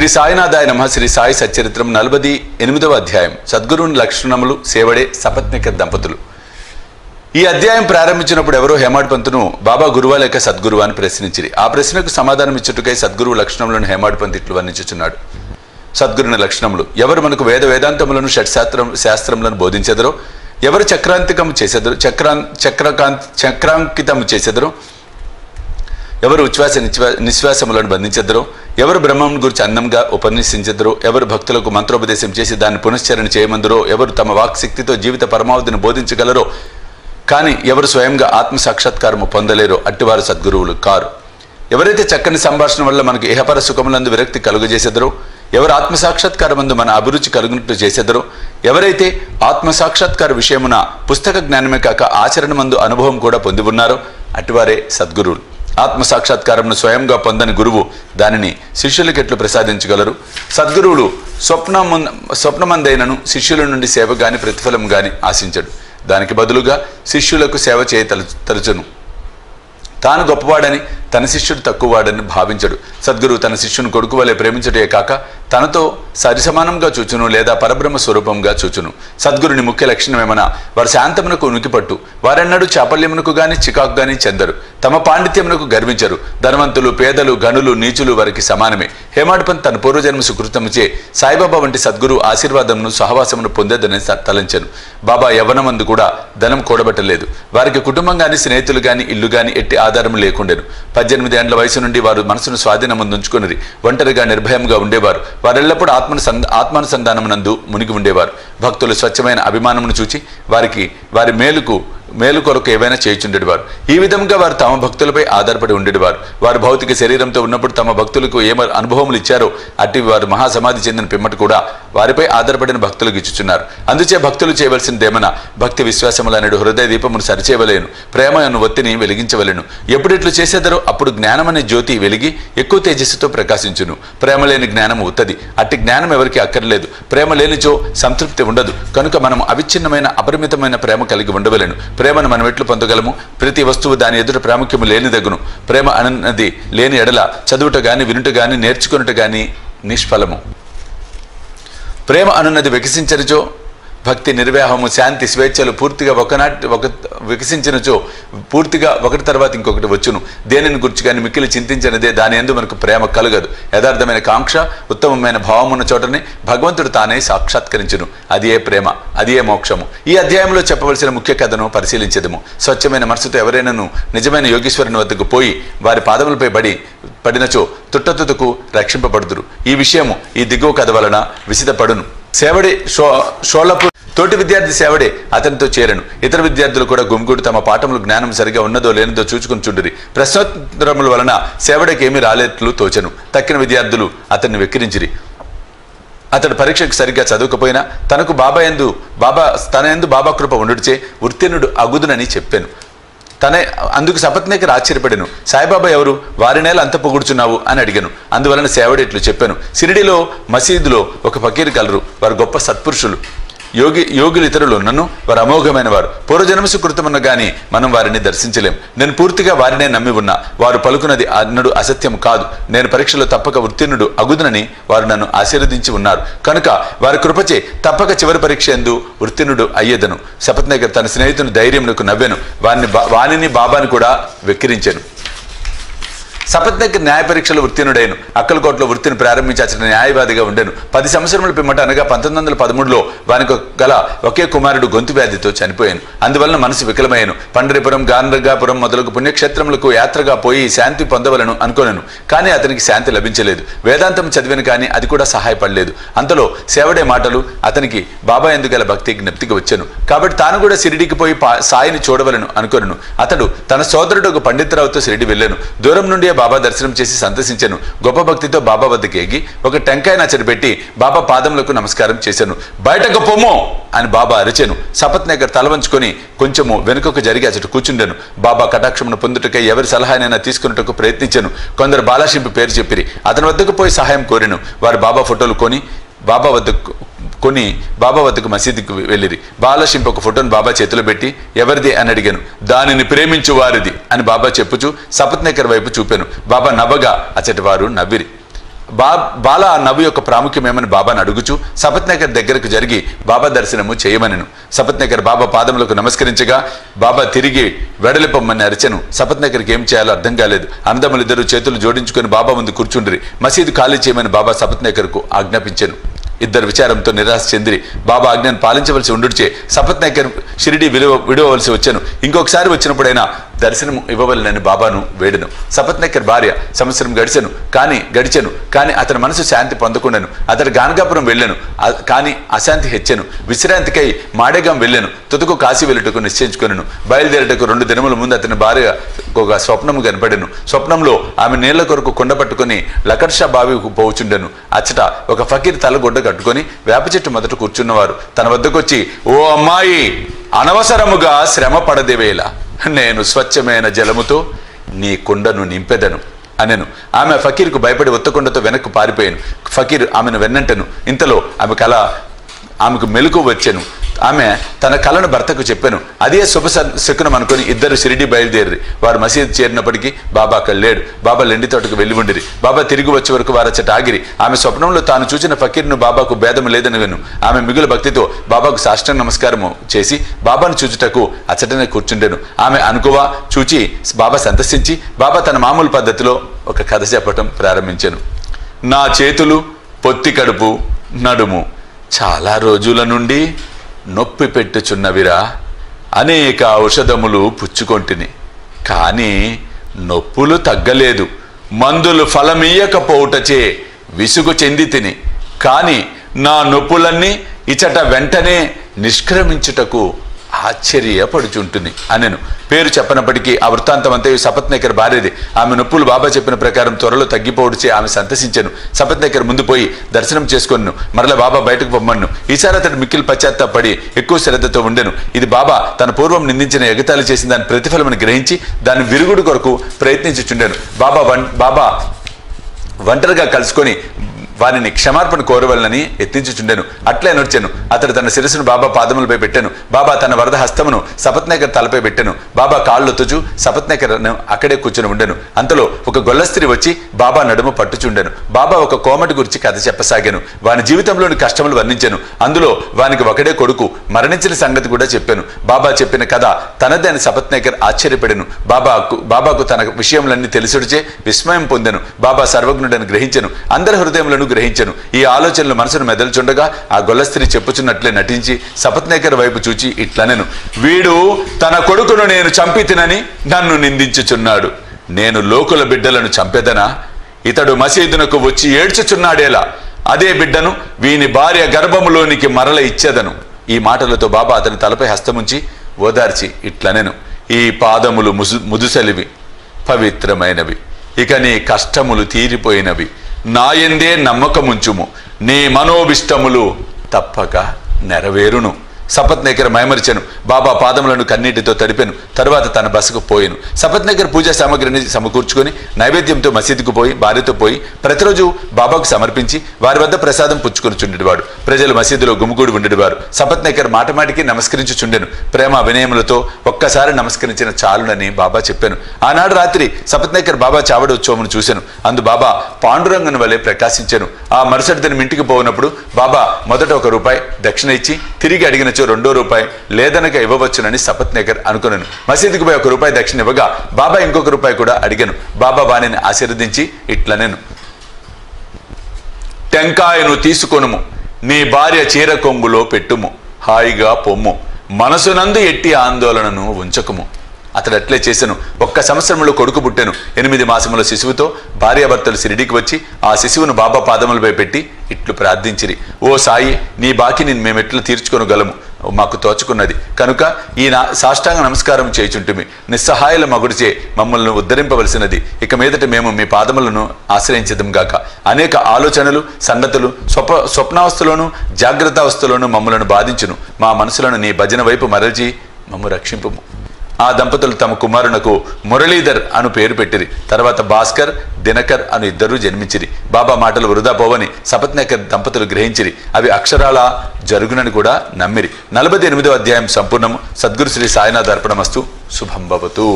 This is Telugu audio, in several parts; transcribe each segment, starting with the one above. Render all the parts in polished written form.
శ్రీ సాయినాథాయ నమః. శ్రీ సాయి సచ్చరిత్రం 48వ అధ్యాయం. సద్గురుని లక్షణములు సేవడే సపత్నిక దంపతులు. ఈ అధ్యాయం ప్రారంభించినప్పుడు ఎవరో హేమాడ్ పంతును బాబా గురువా లేక సద్గురువా అని ప్రశ్నించిరి. ఆ ప్రశ్నకు సమాధానం ఇచ్చుటకై సద్గురువు లక్షణములను హేమాడ్ పంత్ ఇట్లు వర్ణించుచున్నాడు. సద్గురుని లక్షణములు: ఎవరు మనకు వేదాంతములను శాస్త్రములను బోధించెదరో, ఎవరు చక్రాంకితం చేసెదరో, ఎవరు ఉచ్ఛ్వాస నిశ్వాసములను బంధించెదరో, ఎవరు బ్రహ్మం గురించి అందంగా ఉపన్యసించెదరో, ఎవరు భక్తులకు మంత్రోపదేశం చేసి దాన్ని పునశ్చరణ చేయమందురో, ఎవరు తమ వాక్శక్తితో జీవిత పరమావధిని బోధించగలరో, కానీ ఎవరు స్వయంగా ఆత్మ సాక్షాత్కారము పొందలేరో అట్టివారు సద్గురువులు కారు. ఎవరైతే చక్కని సంభాషణ వల్ల మనకు ఇహపర సుఖములందు విరక్తి కలుగజేసెదరో, ఎవరు ఆత్మసాక్షాత్కారమందు మన అభిరుచి కలుగునట్లు చేసెదరో, ఎవరైతే ఆత్మసాక్షాత్కార విషయమున పుస్తక జ్ఞానమే కాక ఆచరణ మందు అనుభవం కూడా పొంది ఉన్నారో అట్టివారే సద్గురువులు. ఆత్మసాక్షాత్కారమును స్వయంగా పొందని గురువు దానిని శిష్యులకు ఎట్లు ప్రసాదించగలరు? సద్గురువులు స్వప్నమందైనను శిష్యుల నుండి సేవ గాని ప్రతిఫలం గాని ఆశించడు. దానికి బదులుగా శిష్యులకు సేవ చేయతలుచును. తాను గొప్పవాడని తన శిష్యుడు తక్కువవాడని భావించడు. సద్గురువు తన శిష్యుని కొడుకు వలె ప్రేమించటే కాక తనతో సరిసమానంగా చూచును లేదా పరబ్రహ్మ స్వరూపంగా చూచును. సద్గురుని ముఖ్య లక్షణమేమన్నా వారు శాంతమునకు ఉనికిపట్టు. వారెన్నడూ చాపల్యమునకు గాని చికాకు గాని చెందరు. తమ పాండిత్యమునకు గర్వించరు. ధనవంతులు, పేదలు, గనులు, నీచులు వారికి సమానమే. హేమాడ్ పంత్ తన పూర్వజన్మ సుకృతముచే సాయిబాబా వంటి సద్గురు ఆశీర్వాదమును సహవాసమును పొందేదని తలంచెను. బాబా యవ్వనమందు కూడా ధనం కూడబట్టలేదు. వారికి కుటుంబం గాని స్నేహితులు గాని ఇల్లు గాని ఎట్టి ఆధారము లేకుండెను. 18 ఏళ్ల వయసు నుండి వారు మనసును స్వాధీనముందుంచుకుని ఒంటరిగా నిర్భయంగా ఉండేవారు. వారెల్లప్పుడూ ఆత్మానుసంధానమునందు మునిగి ఉండేవారు. భక్తులు స్వచ్ఛమైన అభిమానమును చూచి వారి మేలు కొరకు ఏవైనా చేయుచుండేవారు. ఈ విధంగా వారు తమ భక్తులపై ఆధారపడి ఉండేవారు. వారు భౌతిక శరీరంతో ఉన్నప్పుడు తమ భక్తులకు ఏ అనుభవములు ఇచ్చారో అట్టి వారు మహాసమాధి చెందిన పిమ్మట కూడా వారిపై ఆధారపడిన భక్తులకు ఇచ్చుచున్నారు. అందుచే భక్తులు చేయవలసిందేమన్నా భక్తి విశ్వాసములనేడు హృదయ దీపమును సరిచేయవలేను. ప్రేమను ఒత్తిని వెలిగించవలెను. ఎప్పుడిట్లు చేసేదరో అప్పుడు జ్ఞానమనే జ్యోతి వెలిగి ఎక్కువ తేజస్సుతో ప్రకాశించును. ప్రేమ లేని జ్ఞానము ఉత్తది. అట్టి జ్ఞానం ఎవరికి అక్కర్లేదు. ప్రేమ లేనిచో సంతృప్తి ఉండదు. కనుక మనం అవిచ్ఛిన్నమైన అపరిమితమైన ప్రేమ కలిగి ఉండవలెను. ప్రేమను మనం ఎట్లు పొందగలము? ప్రతి వస్తువు దాని ఎదుట ప్రాముఖ్యము లేనిదగును. ప్రేమ అన్నది లేని ఎడల చదువుట గాని వినుట గాని నేర్చుకునుట గాని నిష్ఫలము. ప్రేమ అనున్నది వికసించనిచో భక్తి, నిర్వాహము, శాంతి, స్వేచ్ఛలు పూర్తిగా వికసించినచో పూర్తిగా ఒకటి తర్వాత ఇంకొకటి వచ్చును. దేనిని గురించి కానీ మిక్కిలి చింతించినదే దాని యందు మనకు ప్రేమ కలగదు. యథార్థమైన కాంక్ష, ఉత్తమమైన భావమున్న చోటనే భగవంతుడు తానే సాక్షాత్కరించును. అది ఏ ప్రేమ, అది ఏ మోక్షము. ఈ అధ్యాయంలో చెప్పవలసిన ముఖ్య కథను పరిశీలించదము. స్వచ్ఛమైన మనసుతో ఎవరైనాను నిజమైన యోగేశ్వరుని వద్దకు పోయి వారి పాదములపై పడినచో తుట్టతుతకు రక్షింపబడుదురు. ఈ విషయము ఈ దిగువ కథ వలన విసిదపడును. సేవడే షోలపు తోటి విద్యార్థి సేవడే అతనితో చేరను. ఇతర విద్యార్థులు కూడా గుమిగూడి తమ పాఠములు జ్ఞానం సరిగా ఉన్నదో లేనిదో చూచుకుని చుండిరి. ప్రశ్నోత్తరముల వలన సేవడికి ఏమీ రాలేట్లు తోచెను. తక్కిన విద్యార్థులు అతన్ని వెక్కిరించిరి. అతడు పరీక్షకు సరిగ్గా చదవకపోయినా తన యందు బాబా కృప ఉండుడిచే ఉత్తీర్ణుడు అగుదునని చెప్పాను. అందుకు సపత్నేకర్ ఆశ్చర్యపడెను. సాయిబాబా ఎవరు? వారినేల అంత పొగుడుచున్నావు అని అడిగాను. అందువలన సేవడి ఇట్లు చెప్పాను. షిరిడిలో మసీదులో ఒక ఫకీరు కలరు. వారు గొప్ప సత్పురుషులు, యోగులు ఇతరులు నన్ను వారు అమోఘమైన వారు. పూర్వజన్మ సుకృతమున్న గాని మనం వారిని దర్శించలేం. నేను పూర్తిగా వారినే నమ్మి ఉన్నా. వారు పలుకున్నది అన్నడు అసత్యం కాదు. నేను పరీక్షలో తప్పక ఉత్తీర్ణుడు అగుదునని వారు నన్ను ఆశీర్వదించి ఉన్నారు. కనుక వారి కృపచే తప్పక చివరి పరీక్ష యందు ఉత్తీర్ణుడు అయ్యేదను. సపత్నేకర్ తన స్నేహితుని ధైర్యమునకు నవ్వెను. వానిని బాబాని కూడా వెక్కిరించాను. సపత్నేకర్ న్యాయ పరీక్షలో ఉత్తీర్ణుడైన అక్కలకోటలో వృత్తిని ప్రారంభించి అతని న్యాయవాదిగా ఉండెను. 10 సంవత్సరముల పిమ్మట అనగా 1913లో వానికి గల ఒకే కుమారుడు గొంతు వ్యాధితో చనిపోయాను. అందువలన మనసు వికలమయ్యాను. పండరిపురం, గాంధర్గాపురం మొదలగు పుణ్యక్షేత్రములకు యాత్రగా పోయి శాంతి పొందవలను అనుకోనను. కానీ అతనికి శాంతి లభించలేదు. వేదాంతం చదివాను కానీ అది కూడా సహాయపడలేదు. అంతలో సేవడే మాటలు అతనికి బాబా యందు గల భక్తి జ్ఞప్తికి వచ్చాను. కాబట్టి తాను కూడా షిరిడికి పోయి సాయిని చూడవలను అనుకోనను. అతడు తన సోదరుడు ఒక పండితరావుతో షిరిడి వెళ్ళాను. దూరం నుండి బాబా దర్శనం చేసి సంతసించాను. గొప్ప భక్తితో బాబా వద్దకు ఎగి ఒక టెంకాయ నచ్చడి పెట్టి బాబా పాదములకు నమస్కారం చేశాను. బయటకు పొమ్మో అని బాబా అరిచాను. సపత్నేకర్ తల వంచుకొని కొంచెము వెనుకకు జరిగి అచట కూర్చుండెను. బాబా కటాక్షమును పొందుటకై ఎవరి సలహానైనా తీసుకున్నట్టుకు ప్రయత్నించాను. కొందరు బాలాశింపి పేరు చెప్పిరి. అతని వద్దకు పోయి సహాయం కోరాను. వారు బాబా ఫోటోలు కొని బాబా వద్దకు మసీదుకు వెళ్ళిరి. బాలశింప ఒక ఫోటోను బాబా చేతిలో పెట్టి ఎవరిది అని అడిగాను. దానిని ప్రేమించు వారిది అని బాబా చెప్పుచు సపత్నేకర్ వైపు చూపాను. బాబా నవ్వగా అచటి వారు నవ్విరి. బాల నవ్వు యొక్క ప్రాముఖ్యం ఏమని బాబాను అడుగుచూ సపత్నగర్ దగ్గరకు జరిగి బాబా దర్శనము చేయమనెను. సపత్నగర్ బాబా పాదములకు నమస్కరించగా బాబా తిరిగి వెడలిపొమ్మని అరిచెను. సపత్నగర్కి ఏం చేయాలో అర్థం కాలేదు. అన్నదమ్ములిద్దరూ చేతులు జోడించుకొని బాబా ముందు కూర్చుండ్రి. మసీదు ఖాళీ చేయమని బాబా సపత్నగర్కు ఆజ్ఞాపించెను. ఇద్దరు విచారంతో నిరాశ చెందిరి. బాబా ఆజ్ఞను పాలించవలసి ఉండుచే సపత్నగర్ షిరిడి విడవవలసి వచ్చాను. ఇంకొకసారి వచ్చినప్పుడైనా దర్శనం ఇవ్వవలనని బాబాను వేడెను. సపత్నగర్ భార్య సంవత్సరం గడిచెను కానీ అతని మనసు శాంతి పొందకుండాను. అతడు గానగాపురం వెళ్ళాను కానీ అశాంతి హెచ్చెను. విశ్రాంతికై మాడేగాం వెళ్ళాను. తుదకు కాశీ వెళ్ళుటకు నిశ్చయించుకొనెను. బయలుదేరటకు 2 దినముల ముందు అతని భార్య ఒక స్వప్నము కనపడెను. స్వప్నంలో ఆమె నీళ్ల కొరకు కుండ పట్టుకుని లకర్షా బావికు పోవుచుండెను. అచ్చట ఒక ఫకీర్ తలగొడ్డ కట్టుకొని వేప చెట్టు మొదట కూర్చున్నవారు తన వద్దకు వచ్చి, ఓ అమ్మాయి, అనవసరముగా శ్రమ పడదేవేలా నేను స్వచ్ఛమైన జలముతో నీ కుండను నింపెదను అనెను. ఆమె ఫకీర్కు భయపడి ఒత్తకుండతో వెనక్కు పారిపోయాను. ఫకీర్ ఆమెను వెన్నంటెను. ఇంతలో ఆమెకు మెలకు వచ్చెను. ఆమె తన కలను భర్తకు చెప్పాను. అదే శుభ శకునం అనుకుని ఇద్దరు షిరిడి బయలుదేరి వారు మసీదు చేరినప్పటికీ బాబా అక్కడ లేడు. బాబా లెండి తోటకు వెళ్ళి ఉండిరి. బాబా తిరిగి వచ్చే వరకు వారు అచ్చట ఆగిరి. ఆమె స్వప్నంలో తాను చూసిన ఫకీర్ను బాబాకు భేదం లేదనగను. ఆమె మిగులు భక్తితో బాబాకు సాష్టాంగ నమస్కారము చేసి బాబాను చూచుటకు అచ్చటనే కూర్చుండెను. ఆమె అనుకువా చూచి బాబా సందర్శించి బాబా తన మామూలు పద్ధతిలో ఒక కథ చెప్పటం ప్రారంభించెను. నా చేతులు, పొత్తి కడుపు, నడుము చాలా రోజుల నుండి నొప్పి పెట్టుచున్నవిరా. అనేక ఔషధములు పుచ్చుకొంటిని కానీ నొప్పులు తగ్గలేదు. మందులు ఫలమీయకపోవుటచే విసుగు చెంది తిని కానీ నా నొప్పులన్నీ ఇచట వెంటనే నిష్క్రమించుటకు ఆశ్చర్యపడుచుంటుంది అనెను. పేరు చెప్పనప్పటికీ ఆ వృత్తాంతం అంతా సపత్నగర్ భార్యది. ఆమె నొప్పులు బాబా చెప్పిన ప్రకారం త్వరలో తగ్గిపోవడిచే ఆమె సంతసించెను. సపత్నగర్ ముందు పోయి దర్శనం చేసుకొను. మరల బాబా బయటకు పొమ్మను. ఈసారి అతడు మిక్కిలి పశ్చాత్తాపడి ఎక్కువ శ్రద్ధతో ఉండెను. ఇది బాబా తన పూర్వం నిందించిన ఎగతాళి చేసిన దాని ప్రతిఫలమని గ్రహించి దాని విరుగుడు కొరకు ప్రయత్నించుచుండెను. బాబా ఒంటరిగా కలుసుకొని వారిని క్షమార్పణ కోరవలనని యత్నించుచుండెను. అట్లే నొచ్చెను. అతడు తన శిరస్సును బాబా పాదములపై పెట్టెను. బాబా తన వరద హస్తమును సపత్నగర్ తలపై పెట్టెను. బాబా కాళ్ళొత్తుచు సపత్నగర్ను అక్కడే కూర్చుని ఉండెను. అంతలో ఒక గొల్లస్త్రీ వచ్చి బాబా నడుము పట్టుచుండెను. బాబా ఒక కోమటి గురించి కథ చెప్పసాగాను. వాని జీవితంలోని కష్టములు వర్ణించెను. అందులో వానికి ఒకడే కొడుకు మరణించిన సంగతి కూడా చెప్పాను. బాబా చెప్పిన కథ తనదే అని సపత్నగర్ ఆశ్చర్యపడెను. బాబాకు తన విషయములన్నీ తెలిసుడిచే విస్మయం పొందెను. బాబా సర్వజ్ఞుడని గ్రహించెను. అందరి హృదయములను గ్రహించెను. ఈ ఆలోచనలు మనసును మెదలుచుండగా ఆ గొల్లస్త్రీ చెప్పుచున్నట్లే నటించి సపత్నగర్ వైపు చూచి ఇట్లనెను, వీడు తన కొడుకును నేను చంపి తినని నన్ను నిందించుచున్నాడు. నేను లోకుల బిడ్డలను చంపెదనా? ఇతడు మసీదునకు వచ్చి ఏడ్చుచున్నాడేలా అదే బిడ్డను వీని భార్య గర్భములోనికి మరల ఇచ్చేదను. ఈ మాటలతో బాబా అతని తలపై హస్తముంచి ఓదార్చి ఇట్లనెను, ఈ పాదములు ముదుసలివి, పవిత్రమైనవి. ఇక నీ కష్టములు తీరిపోయినవి. నాయందే నమ్మకముంచుము. నీ మనోభిష్టములు తప్పక నెరవేరును. సపత్నగర్ మైమరిచెను. బాబా పాదములను కన్నీటితో తడిపెను. తరువాత తన బసకు పోయెను. సపత్నగర్ పూజా సామగ్రిని సమకూర్చుకొని నైవేద్యంతో మసీదుకు పోయి భార్యతో పోయి ప్రతిరోజు బాబాకు సమర్పించి వారి వద్ద ప్రసాదం పుచ్చుకొని చుండేవాడు. ప్రజలు మసీదులో గుమిగూడి ఉండేవారు. సపత్నగర్ మాటమాటికి నమస్కరించుచుండెను. ప్రేమ వినయములతో ఒక్కసారి నమస్కరించిన చాలునని బాబా చెప్పాను. ఆనాడు రాత్రి సపత్నగర్ బాబా చావడి ఉత్సవమును చూశాను. అందు బాబా పాండురంగను వలె ప్రకాశించాను. ఆ మరుసటి దిన ఇంటికి పోయినప్పుడు బాబా మొదట ₹1 దక్షిణ ఇచ్చి తిరిగి అడిగిన ₹2 లేదనక ఇవ్వవచ్చునని సపత్నగర్ అనుకున్నాను. మసీదుకు పోయి ₹1 దక్షిణ ఇవ్వగా బాబా ఇంకొక ₹1 కూడా అడిగాను. బాబా వాణిని ఆశీర్వదించి ఇట్లనెను, టెంకాయను తీసుకొనుము, నీ భార్య చీర కొంగులో పెట్టుము, హాయిగా పొమ్ము, మనసునందు ఎట్టి ఆందోళనను ఉంచకుము. అతడు అట్లే చేశాను. 1 సంవత్సరంలో కొడుకు పుట్టెను. 8 మాసముల శిశువుతో భార్యాభర్తలు షిరిడీకి వచ్చి ఆ శిశువును బాబా పాదములపై పెట్టి ఇట్లు ప్రార్థించిరి, ఓ సాయి, నీ బాకీని మేమెట్లు తీర్చుకొనగలము, మాకు తోచుకున్నది కనుక ఈ సాష్టాంగ నమస్కారం చేయుచుంటుమి. నిస్సహాయుల మగుడిచే మమ్మల్ని ఉద్ధరింపవలసినది. ఇక మీదట మేము మీ పాదములను ఆశ్రయించదం గాక. అనేక ఆలోచనలు సంగతులు స్వప్నావస్థలోను జాగ్రత్తావస్థలోను మమ్మలను బాధించును. మా మనసులను నీ భజన వైపు మరల్చి మమ్ము రక్షింపుము. ఆ దంపతులు తమ కుమారునకు మురళీధర్ అను పేరు పెట్టిరి. తర్వాత భాస్కర్, దినకర్ అను ఇద్దరు జన్మించిరి. బాబా మాటలు వృధా పోవని సపత్నగర్ దంపతులు గ్రహించిరి. అవి అక్షరాల జరుగునని కూడా నమ్మిరి. 48వ అధ్యాయం సంపూర్ణము. సద్గురు శ్రీ సాయినాథ్ అర్పణమస్తు. శుభం భవతు.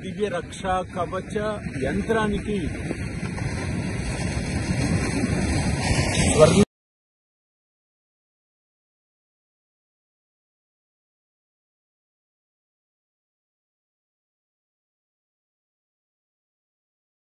దివ్య రక్షా కవచ యంత్రానికి